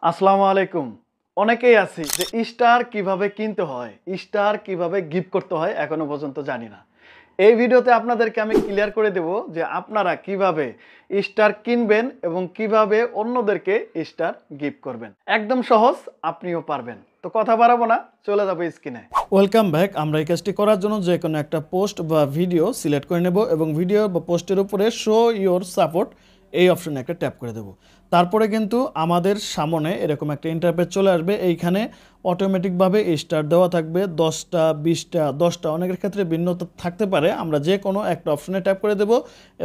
আসসালামু আলাইকুম। অনেকেই আছি যে স্টার কিভাবে কিনতে হয়, স্টার কিভাবে গিফট করতে হয় এখনো পর্যন্ত জানি না। এই ভিডিওতে আপনাদেরকে আমি ক্লিয়ার করে দেব যে আপনারা কিভাবে স্টার কিনবেন এবং কিভাবে অন্যদেরকে স্টার গিফট করবেন। একদম সহজ, আপনিও পারবেন। তো কথা বাড়াবো না, চলে যাবো স্ক্রিনে। Welcome back. আমরা এই কাজটি করার জন্য যে কোনো একটা পোস্ট বা ভিডিও সিলেক্ট করে নেব এবং ভিডিও বা পোস্টের উপরে শো ইওর সাপোর্ট এই অপশনে একটা ট্যাপ করে দেব। তারপরে কিন্তু আমাদের সামনে এরকম একটা ইন্টারফেস চলে আসবে। এইখানে অটোমেটিকভাবে স্টার দেওয়া থাকবে 10টা 20টা 10টা, অনেকের ক্ষেত্রে ভিন্নতা থাকতে পারে। আমরা যে কোনো একটা অপশনে ট্যাপ করে দেব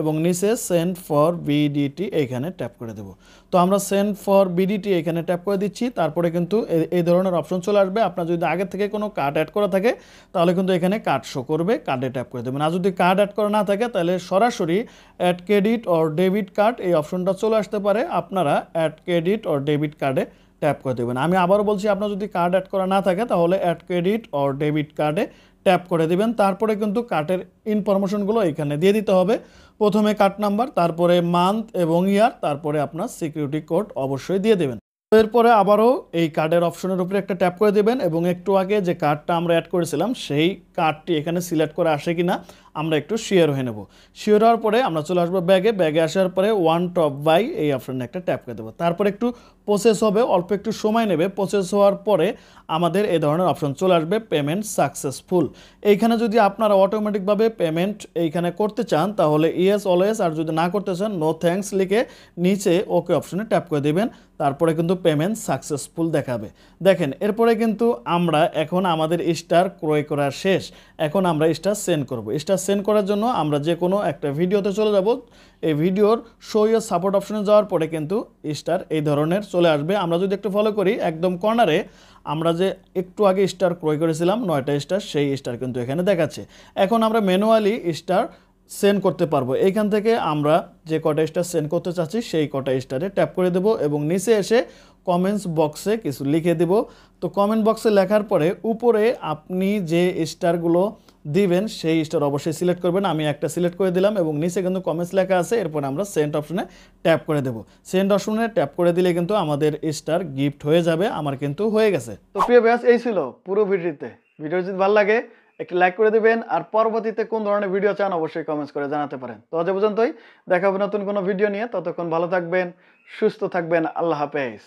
এবং নিচে সেন্ড ফর বিডিটি এইখানে ট্যাপ করে দেব। তো আমরা সেন্ড ফর বিডিটি এখানে ট্যাপ করে দিচ্ছি। তারপরে কিন্তু এই ধরনের অপশন চলে আসবে। আপনার যদি আগে থেকে কোনো কার্ড অ্যাড করা থাকে তাহলে কিন্তু এখানে কার্ড শো করবে, কার্ডে ট্যাপ করে দেবেন। আর যদি কার্ড অ্যাড করা না থাকে তাহলে সরাসরি add credit or debit card এই অপশনটা চলে আসতে পারে। আপনারা অ্যাড ক্রেডিট অর ডেবিট কার্ডে ট্যাপ করে দেবেন। আমি আবারও বলছি, আপনার যদি কার্ড অ্যাড করা না থাকে তাহলে অ্যাড ক্রেডিট অর ডেবিট কার্ডে ট্যাপ করে দিবেন। তারপরে কিন্তু কার্ডের ইনফরমেশনগুলো এখানে দিয়ে দিতে হবে। প্রথমে কার্ড নাম্বার, তারপরে মান্থ এবং ইয়ার, তারপরে আপনার সিকিউরিটি কোড অবশ্যই দিয়ে দেবেন। এরপরে আবারও এই কার্ডের অপশনের উপরে একটা ট্যাপ করে দেবেন এবং একটু আগে যে কার্ডটা আমরা অ্যাড করেছিলাম সেই কার্ডটি এখানে সিলেক্ট করে আসে কিনা আমরা একটু শিওর হয়ে নেব। শিওর হওয়ার পরে আমরা চলে আসবো ব্যাগে আসার পরে ওয়ান টপ বাই এই অপশনে একটা ট্যাপ করে দেবো। তারপরে একটু প্রসেস হবে, অল্প একটু সময় নেবে। প্রসেস হওয়ার পরে আমাদের এই ধরনের অপশন চলে আসবে পেমেন্ট সাকসেসফুল। এইখানে যদি আপনারা অটোমেটিকভাবে পেমেন্ট এইখানে করতে চান তাহলে ইয়েস অলওয়েজ, আর যদি না করতে চান নো থ্যাঙ্কস লিখে নিচে ওকে অপশনে ট্যাপ করে দেবেন। তারপরে কিন্তু পেমেন্ট সাকসেসফুল দেখাবে। দেখেন, এরপরে কিন্তু আমরা এখন আমাদের স্টার ক্রয় করা শেষ। এখন আমরা স্টার সেন্ড করব। স্টার সেন্ড করার জন্য আমরা যে কোনো একটা ভিডিওতে চলে যাব। এই ভিডিওর শো ইওর সাপোর্ট অপশনে যাওয়ার পরে কিন্তু স্টার এই ধরনের চলে আসবে। আমরা যদি একটু ফলো করি, একদম কর্নারে আমরা যে একটু আগে স্টার ক্রয় করেছিলাম 9টা স্টার, সেই স্টার কিন্তু এখানে দেখাচ্ছে। এখন আমরা ম্যানুয়ালি স্টার সেন্ড করতে পারবো। এইখান থেকে আমরা যে কটা স্টার সেন্ড করতে চাচ্ছি সেই কটা স্টারে ট্যাপ করে দেব এবং নিচে এসে কমেন্টস বক্সে কিছু লিখে দেব। তো কমেন্ট বক্সে লেখার পরে উপরে আপনি যে স্টারগুলো দিবেন সেই স্টার অবশ্যই সিলেক্ট করবেন। আমি একটা সিলেক্ট করে দিলাম এবং নিচে কিন্তু কমেন্টস লেখা আছে। এরপরে আমরা সেন্ড অপশনে ট্যাপ করে দেব। সেন্ড অপশনে ট্যাপ করে দিলে কিন্তু আমাদের স্টার গিফট হয়ে যাবে। আমার কিন্তু হয়ে গেছে। তো প্রিয় ব্যাস, এই ছিল পুরো ভিডিওতে। ভিডিও যদি ভালো লাগে একটি লাইক করে দেবেন, আর পরবর্তীতে কোন ধরনের ভিডিও চান অবশ্যই কমেন্টস করে জানাতে পারেন। তো আজ পর্যন্তই, দেখা হবে নতুন কোনো ভিডিও নিয়ে। ততক্ষণ ভালো থাকবেন, সুস্থ থাকবেন। আল্লাহ হাফেজ।